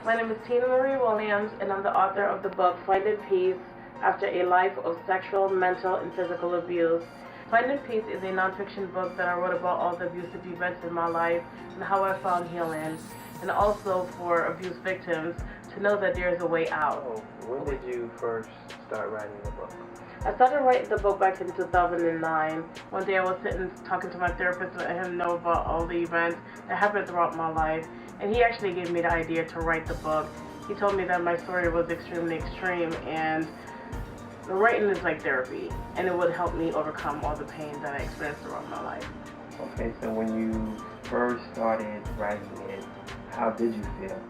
My name is Tena Williams, and I'm the author of the book Finding Peace After a Life of Sexual, Mental, and Physical Abuse. Finding Peace is a nonfiction book that I wrote about all the abusive events in my life and how I found healing, and also for abuse victims to know that there is a way out. When did you first start writing the book? I started writing the book back in 2009. One day I was sitting talking to my therapist, letting him know about all the events that happened throughout my life, and he actually gave me the idea to write the book. He told me that my story was extremely extreme, and writing is like therapy, and it would help me overcome all the pain that I experienced throughout my life. Okay, so when you first started writing it, how did you feel?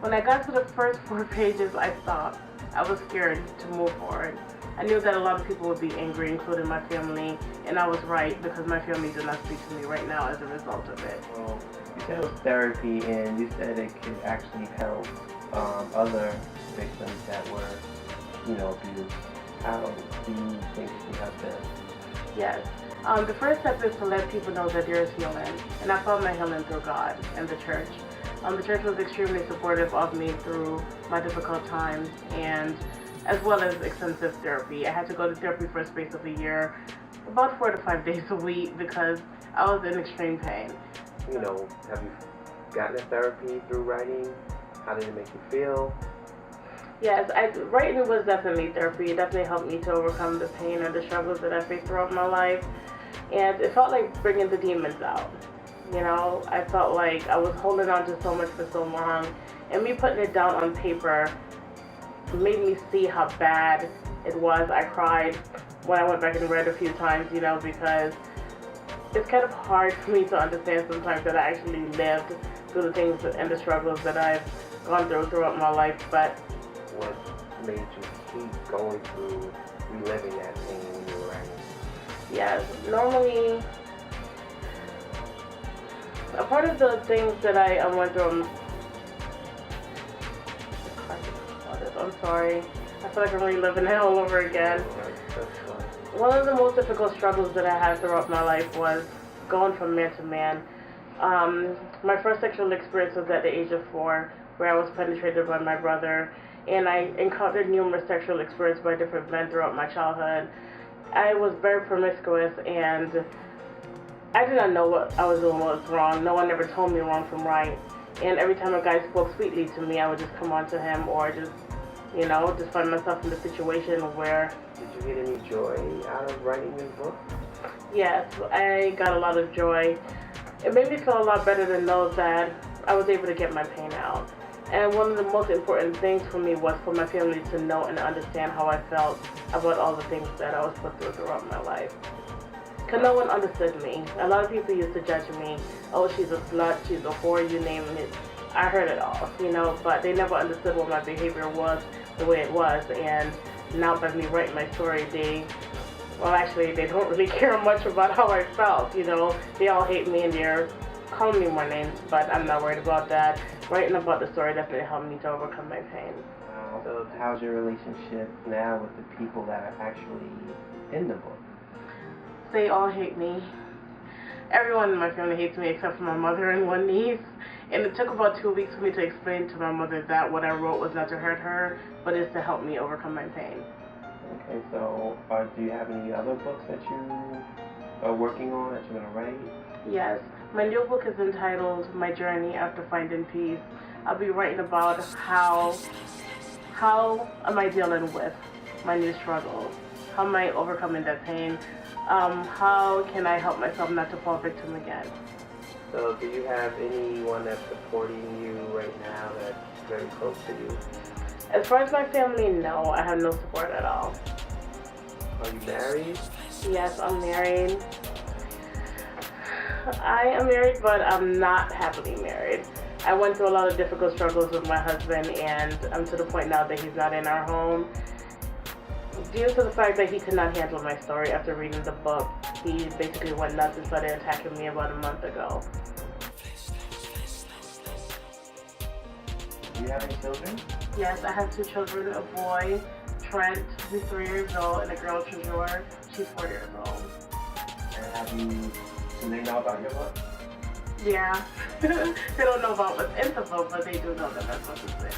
When I got to the first 4 pages, I stopped. I was scared to move forward. I knew that a lot of people would be angry, including my family, and I was right because my family did not speak to me right now as a result of it. Well, you said it was therapy, and you said it could actually help other victims that were, abused. How do you think it can help them? Yes. The first step is to let people know that there is healing, and I found my healing through God and the church. The church was extremely supportive of me through my difficult times, and as well as extensive therapy. I had to go to therapy for a space of a year, about 4 to 5 days a week, because I was in extreme pain. Have you gotten a therapy through writing? How did it make you feel? Yes, writing was definitely therapy. It definitely helped me to overcome the pain and the struggles that I faced throughout my life. And it felt like bringing the demons out. I felt like I was holding on to so much for so long. And me putting it down on paper made me see how bad it was. I cried when I went back and read a few times, because it's kind of hard for me to understand sometimes that I actually lived through the things and the struggles that I've gone through throughout my life. But what made you keep going through reliving that pain when you were writing? Yes, normally, a part of the things that I went through, I'm sorry, I feel like I'm reliving it all over again. One of the most difficult struggles that I had throughout my life was going from man to man. My first sexual experience was at the age of 4, where I was penetrated by my brother, and I encountered numerous sexual experiences by different men throughout my childhood. I was very promiscuous, and I did not know what I was doing was wrong. No one ever told me wrong from right. And every time a guy spoke sweetly to me, I would just come on to him, or just find myself in a situation where... Did you get any joy out of writing this book? Yes, I got a lot of joy. It made me feel a lot better to know that I was able to get my pain out. And one of the most important things for me was for my family to know and understand how I felt about all the things that I was put through throughout my life. Because no one understood me. A lot of people used to judge me. Oh, she's a slut, she's a whore, you name it. I heard it all, but they never understood what my behavior was, the way it was. And now by me writing my story, they don't really care much about how I felt, They all hate me and they're calling me more names, but I'm not worried about that. Writing about the story definitely helped me to overcome my pain. So how's your relationship now with the people that are actually in the book? They all hate me. Everyone in my family hates me except for my mother and one niece. And it took about 2 weeks for me to explain to my mother that what I wrote was not to hurt her, but is to help me overcome my pain. Okay, so do you have any other books that you are working on that you're going to write? Yes. My new book is entitled My Journey After Finding Peace. I'll be writing about how am I dealing with my new struggles? How am I overcoming that pain? How can I help myself not to fall victim again? So do you have anyone that's supporting you right now that's very close to you? As far as my family, no. I have no support at all. Are you married? Yes, I'm married. I am married, but I'm not happily married. I went through a lot of difficult struggles with my husband, and I'm to the point now that he's not in our home. Due to the fact that he could not handle my story after reading the book, he basically went nuts and started attacking me about a month ago. Do you have any children? Yes, I have 2 children, a boy, Trent, who's 3 years old, and a girl, Trezor, she's 4 years old. And do they know about your book? Yeah. They don't know about what's in the book, but they do know that that's what's in there.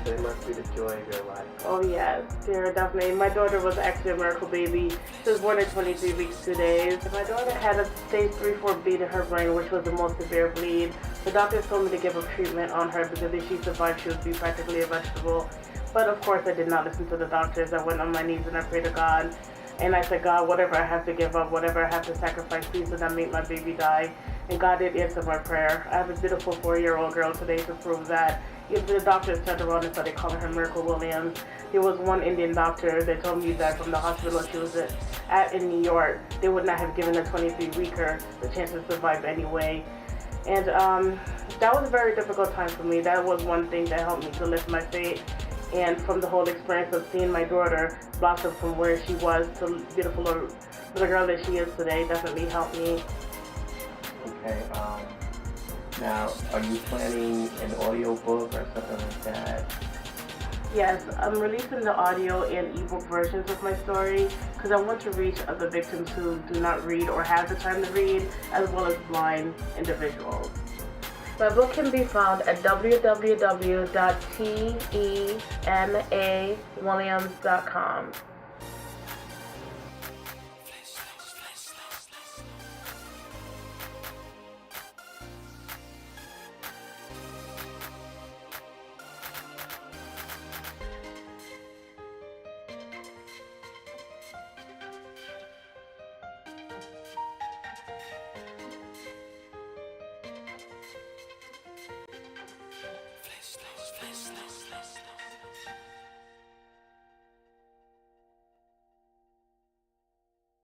They must be the joy of your life. Oh yes, they're definitely. My daughter was actually a miracle baby. She was born at 23 weeks, 2 days. My daughter had a stage 3/4 bleed in her brain, which was the most severe bleed. The doctors told me to give up treatment on her because if she survived, she would be practically a vegetable. But of course, I did not listen to the doctors. I went on my knees and I prayed to God. And I said, God, whatever I have to give up, whatever I have to sacrifice, please do not make my baby die. And God did answer my prayer. I have a beautiful 4-year-old girl today to prove that. Even the doctors turned around and started calling her Miracle Williams. There was one Indian doctor that told me that from the hospital she was at in New York, they would not have given a 23-weeker the chance to survive anyway. And that was a very difficult time for me. That was one thing that helped me to lift my faith. And from the whole experience of seeing my daughter blossom from where she was to the beautiful little girl that she is today definitely helped me. Okay, now, are you planning an audio book or something like that? Yes, I'm releasing the audio and ebook versions of my story because I want to reach other victims who do not read or have the time to read, as well as blind individuals. My book can be found at www.tenawilliams.com.